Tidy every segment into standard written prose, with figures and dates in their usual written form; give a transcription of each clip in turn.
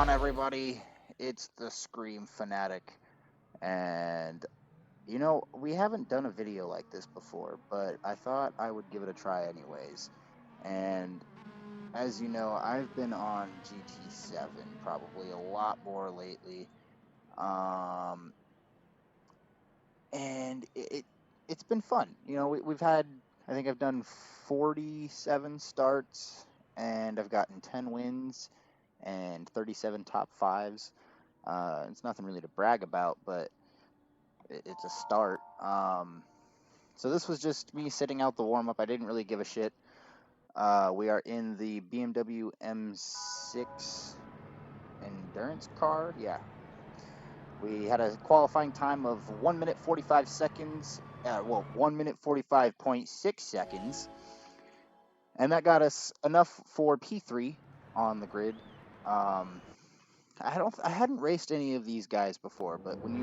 on, everybody? It's the Scream Fanatic, and we haven't done a video like this before, but I thought I would give it a try anyways. And as you know, I've been on GT7 probably a lot more lately, um, and it's been fun. We've had, I think I've done 47 starts, and I've gotten 10 wins and 37 top fives. It's nothing really to brag about, but it's a start. So this was just me sitting out the warm-up. I didn't really give a shit. We are in the BMW M6 endurance car. Yeah. We had a qualifying time of 1 minute 45 seconds. 1 minute 45.6 seconds. And that got us enough for P3 on the grid. I hadn't raced any of these guys before, but when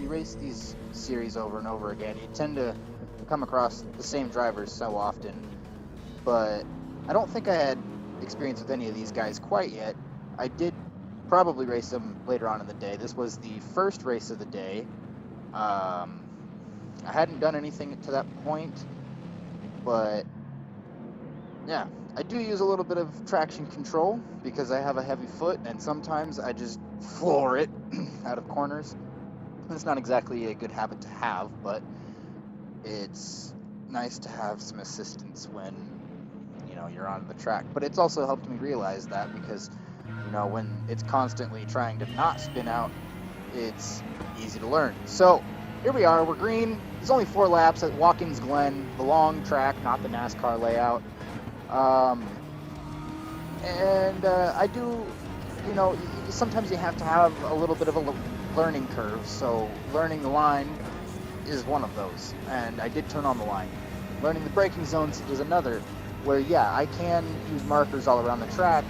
you race these series over and over again, you tend to come across the same drivers so often. But I don't think I had experience with any of these guys quite yet. I did probably race them later on in the day. This was the first race of the day. I hadn't done anything to that point, but yeah, I do use a little bit of traction control because I have a heavy foot, and sometimes I just floor it out of corners. It's not exactly a good habit to have, but it's nice to have some assistance when you're on the track. But it's also helped me realize that because when it's constantly trying to not spin out, it's easy to learn. So here we are, we're green. There's only 4 laps at Watkins Glen, the long track, not the NASCAR layout. I do, sometimes you have to have a little bit of a learning curve, so learning the line is one of those, and I did turn on the line. Learning the braking zones is another, where yeah, I can use markers all around the track.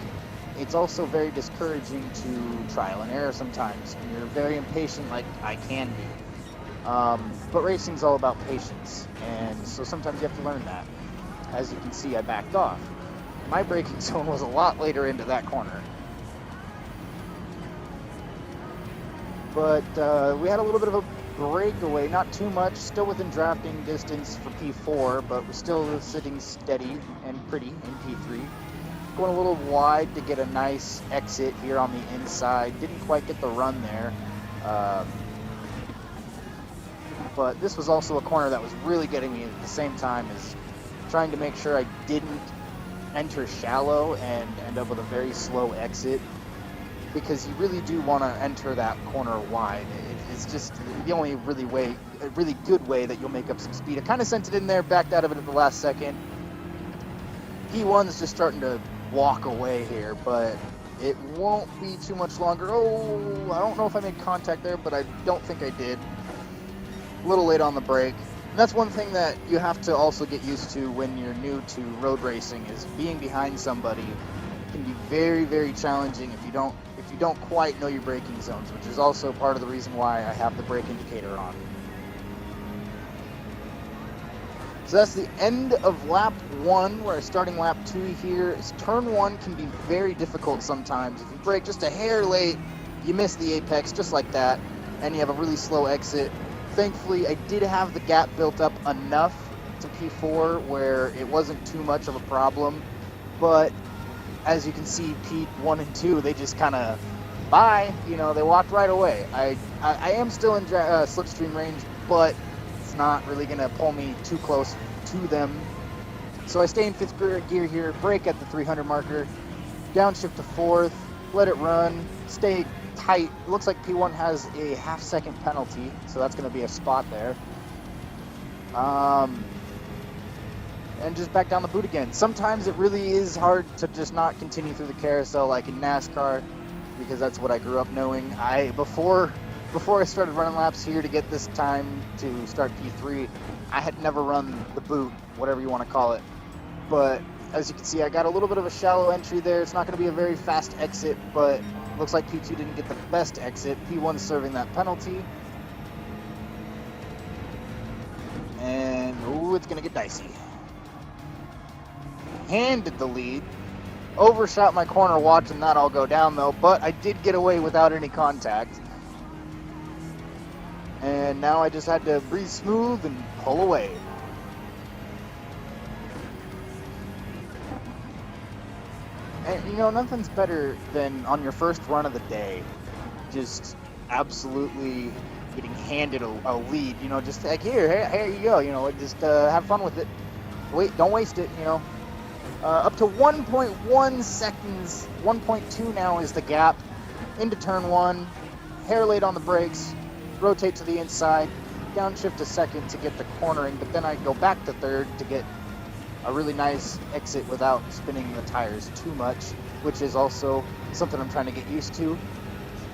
It's also very discouraging to trial and error sometimes. You're very impatient, like I can be. But racing's all about patience, and so sometimes you have to learn that. As you can see, I backed off. My braking zone was a lot later into that corner. But we had a little bit of a breakaway, not too much, still within drafting distance for P4, but we're still sitting steady and pretty in P3. Going a little wide to get a nice exit here on the inside. Didn't quite get the run there. But this was also a corner that was really getting me at the same time as trying to make sure I didn't enter shallow and end up with a very slow exit, because you really do want to enter that corner wide. It's just the only really good way that you'll make up some speed. I kind of sent it in there, backed out of it at the last second. P1's just starting to walk away here, but it won't be too much longer. Oh, I don't know if I made contact there, but I don't think I did. A little late on the brake. And that's one thing that you have to also get used to when you're new to road racing, is being behind somebody can be very, very challenging if you don't quite know your braking zones, which is also part of the reason why I have the brake indicator on. So that's the end of lap 1. We're starting lap 2 here. Turn 1 can be very difficult sometimes. If you brake just a hair late, you miss the apex just like that, and you have a really slow exit. Thankfully, I did have the gap built up enough to P4 where it wasn't too much of a problem. But as you can see, P1 and 2, they just kind of, bye, they walked right away. I am still in slipstream range, but it's not really going to pull me too close to them. So I stay in 5th gear here, brake at the 300 marker, downshift to 4th, let it run, stay tight. It looks like P1 has a half-second penalty, so that's going to be a spot there. And just back down the boot again. Sometimes it really is hard to just not continue through the carousel like in NASCAR, because that's what I grew up knowing. Before I started running laps here to get this time to start P3, I had never run the boot, whatever you want to call it. But as you can see, I got a little bit of a shallow entry there. It's not going to be a very fast exit, but looks like P2 didn't get the best exit. P1's serving that penalty. And, ooh, it's going to get dicey. Handed the lead Overshot my corner watching that all go down though, but I did get away without any contact. And now I just had to breathe smooth and pull away. And you know, nothing's better than on your first run of the day, just absolutely getting handed a lead, you know, just like, here you go, you know, just have fun with it. Don't waste it, you know. Up to 1.1 seconds, 1.2 now is the gap into turn one. Hair laid on the brakes, rotate to the inside, downshift a second to get the cornering, but then I go back to third to get a really nice exit without spinning the tires too much, which is also something I'm trying to get used to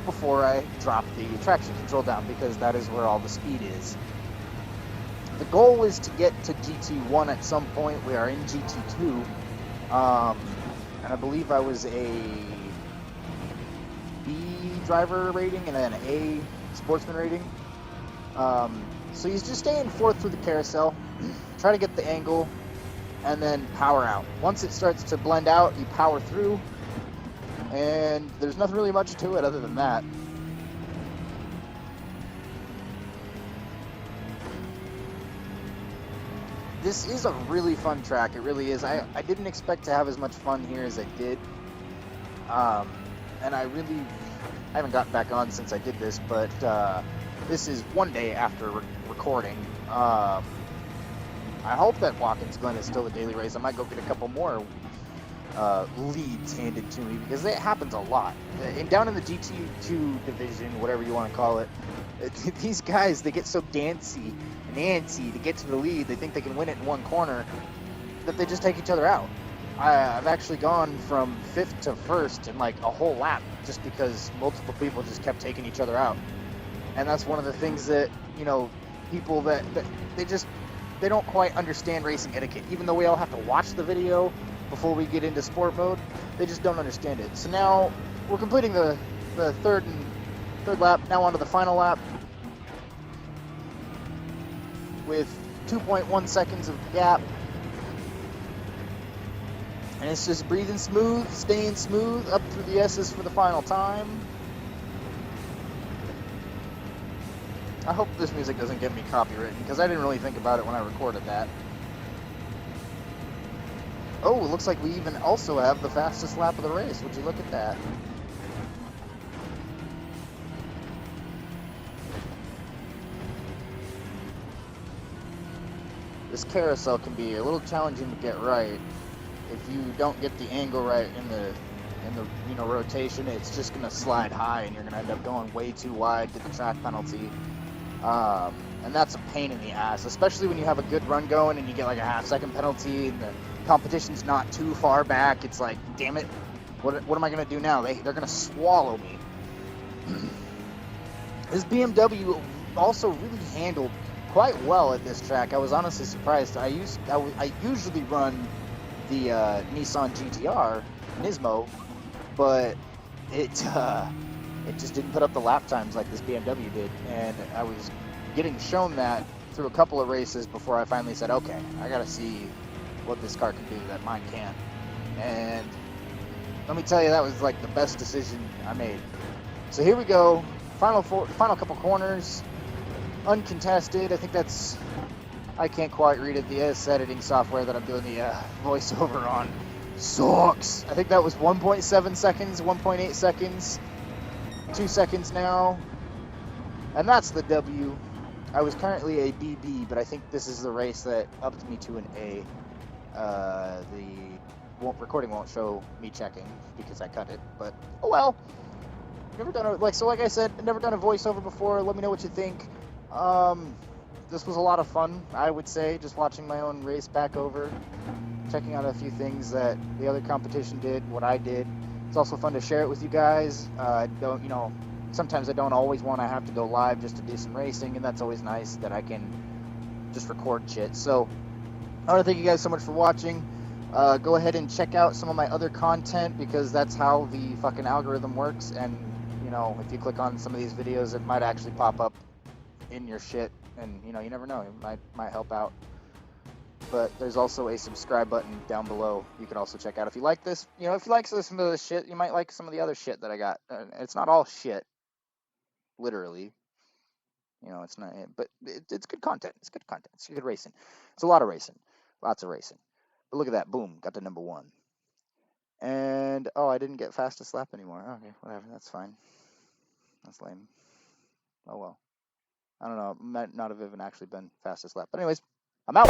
before I drop the traction control down, because that is where all the speed is. The goal is to get to GT1 at some point. We are in GT2, and I believe I was a B driver rating and then A sportsman rating. So you just stay in fourth through the carousel, try to get the angle, and then power out. Once it starts to blend out, you power through, and there's nothing really much to it other than that. This is a really fun track, it really is. I didn't expect to have as much fun here as I did. And I haven't gotten back on since I did this, but this is one day after recording. I hope that Watkins Glen is still a daily race. I might go get a couple more leads handed to me, because it happens a lot. And down in the GT2 division, whatever you want to call it, these guys, they get so dancy and antsy to get to the lead, they think they can win it in one corner, that they just take each other out. I've actually gone from 5th to 1st in like a whole lap, just because multiple people just kept taking each other out. And that's one of the things that, you know, people that they don't quite understand racing etiquette. Even though we all have to watch the video before we get into sport mode, they just don't understand it. So now we're completing the third lap, now onto the final lap with 2.1 seconds of gap. And it's just breathing smooth, staying smooth up through the S's for the final time. I hope this music doesn't get me copywritten, because I didn't really think about it when I recorded that. Oh, it looks like we even also have the fastest lap of the race. Would you look at that? This carousel can be a little challenging to get right. If you don't get the angle right in the rotation, it's just gonna slide high, and you're gonna end up going way too wide, get the track penalty. And that's a pain in the ass, especially when you have a good run going and you get like a half-second penalty and the competition's not too far back. It's like, damn it, what am I gonna do now? They're gonna swallow me. This BMW also really handled quite well at this track. I was honestly surprised. I usually run the Nissan GTR Nismo, but it just didn't put up the lap times like this BMW did, and I was getting shown that through a couple of races before I finally said, okay, I gotta see what this car can do that mine can't. And let me tell you, that was like the best decision I made. So here we go, final couple corners, uncontested. I think that's, I can't quite read it. The S editing software that I'm doing the voiceover on sucks. I think that was 1.7 seconds, 1.8 seconds, 2 seconds now, and that's the W. I was currently a BB, but I think this is the race that upped me to an A. The recording won't show me checking because I cut it, but oh well. Never done it, like I said, never done a voiceover before. Let me know what you think. This was a lot of fun, I would say, just watching my own race back over, checking out a few things that the other competition did, what I did. It's also fun to share it with you guys. Sometimes I don't always want to have to go live just to do some racing, and that's always nice that I can just record shit. So I want to thank you guys so much for watching. Go ahead and check out some of my other content, because that's how the fucking algorithm works. And, you know, if you click on some of these videos, it might actually pop up in your shit. And, you know, you never know. It might help out. but there's also a subscribe button down below. You can also check out if you like this. You know, if you like listening to this shit, you might like some of the other shit that I got. It's not all shit, literally. You know, it's not, but it's good content. It's good content. It's good racing. It's a lot of racing, lots of racing. But look at that, boom, got to number 1. And oh, I didn't get fastest lap anymore. Okay, whatever, that's fine. That's lame. Oh well. I don't know. Might not have even actually been fastest lap. But anyways, I'm out.